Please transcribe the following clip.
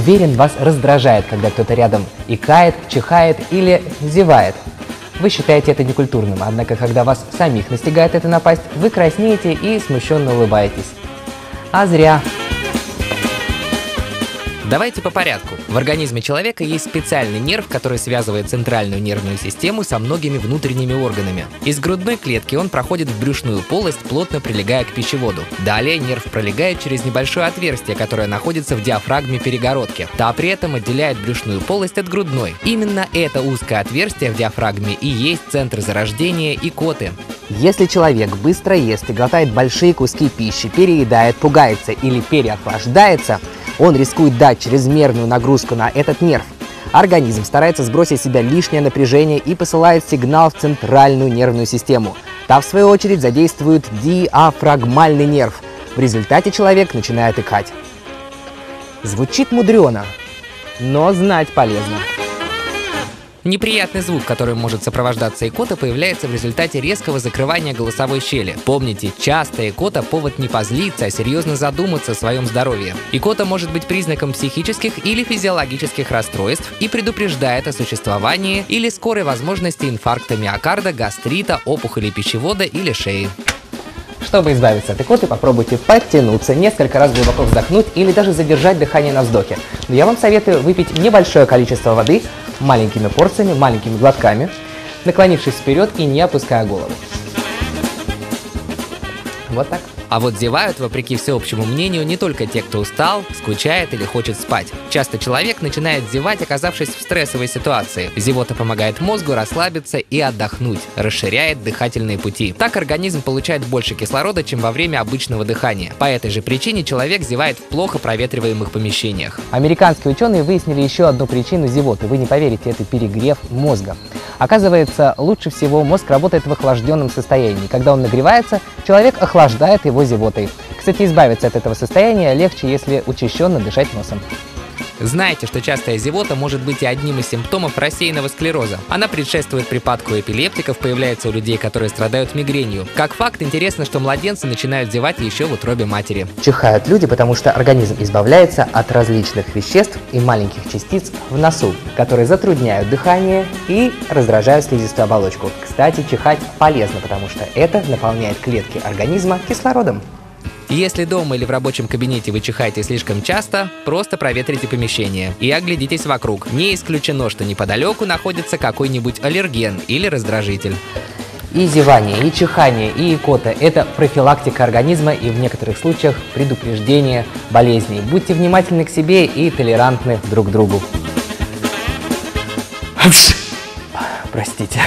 Уверен, вас раздражает, когда кто-то рядом икает, чихает или зевает. Вы считаете это некультурным, однако, когда вас самих настигает эта напасть, вы краснеете и смущенно улыбаетесь. А зря. Давайте по порядку. В организме человека есть специальный нерв, который связывает центральную нервную систему со многими внутренними органами. Из грудной клетки он проходит в брюшную полость, плотно прилегая к пищеводу. Далее нерв пролегает через небольшое отверстие, которое находится в диафрагме перегородки. Та при этом отделяет брюшную полость от грудной. Именно это узкое отверстие в диафрагме и есть центр зарождения икоты. Если человек быстро ест и глотает большие куски пищи, переедает, пугается или переохлаждается, он рискует дать чрезмерную нагрузку на этот нерв. Организм старается сбросить с себя лишнее напряжение и посылает сигнал в центральную нервную систему. Та, в свою очередь, задействует диафрагмальный нерв. В результате человек начинает икать. Звучит мудрено, но знать полезно. Неприятный звук, который может сопровождаться икотой, появляется в результате резкого закрывания голосовой щели. Помните, частая икота – повод не позлиться, а серьезно задуматься о своем здоровье. Икота может быть признаком психических или физиологических расстройств и предупреждает о существовании или скорой возможности инфаркта миокарда, гастрита, опухоли пищевода или шеи. Чтобы избавиться от икоты, попробуйте подтянуться, несколько раз глубоко вздохнуть или даже задержать дыхание на вздохе. Но я вам советую выпить небольшое количество воды маленькими порциями, маленькими глотками, наклонившись вперед и не опуская голову. Вот так. А вот зевают, вопреки всеобщему мнению, не только те, кто устал, скучает или хочет спать. Часто человек начинает зевать, оказавшись в стрессовой ситуации. Зевота помогает мозгу расслабиться и отдохнуть, расширяет дыхательные пути. Так организм получает больше кислорода, чем во время обычного дыхания. По этой же причине человек зевает в плохо проветриваемых помещениях. Американские ученые выяснили еще одну причину зевоты. Вы не поверите, это перегрев мозга. Оказывается, лучше всего мозг работает в охлажденном состоянии. Когда он нагревается, человек охлаждает его зевотой. Кстати, избавиться от этого состояния легче, если учащенно дышать носом. Знаете, что частая зевота может быть и одним из симптомов рассеянного склероза. Она предшествует припадку эпилептиков, появляется у людей, которые страдают мигренью. Как факт, интересно, что младенцы начинают зевать еще в утробе матери. Чихают люди, потому что организм избавляется от различных веществ и маленьких частиц в носу, которые затрудняют дыхание и раздражают слизистую оболочку. Кстати, чихать полезно, потому что это наполняет клетки организма кислородом. Если дома или в рабочем кабинете вы чихаете слишком часто, просто проветрите помещение и оглядитесь вокруг. Не исключено, что неподалеку находится какой-нибудь аллерген или раздражитель. И зевание, и чихание, и икота – это профилактика организма и в некоторых случаях предупреждение болезней. Будьте внимательны к себе и толерантны друг к другу. Простите.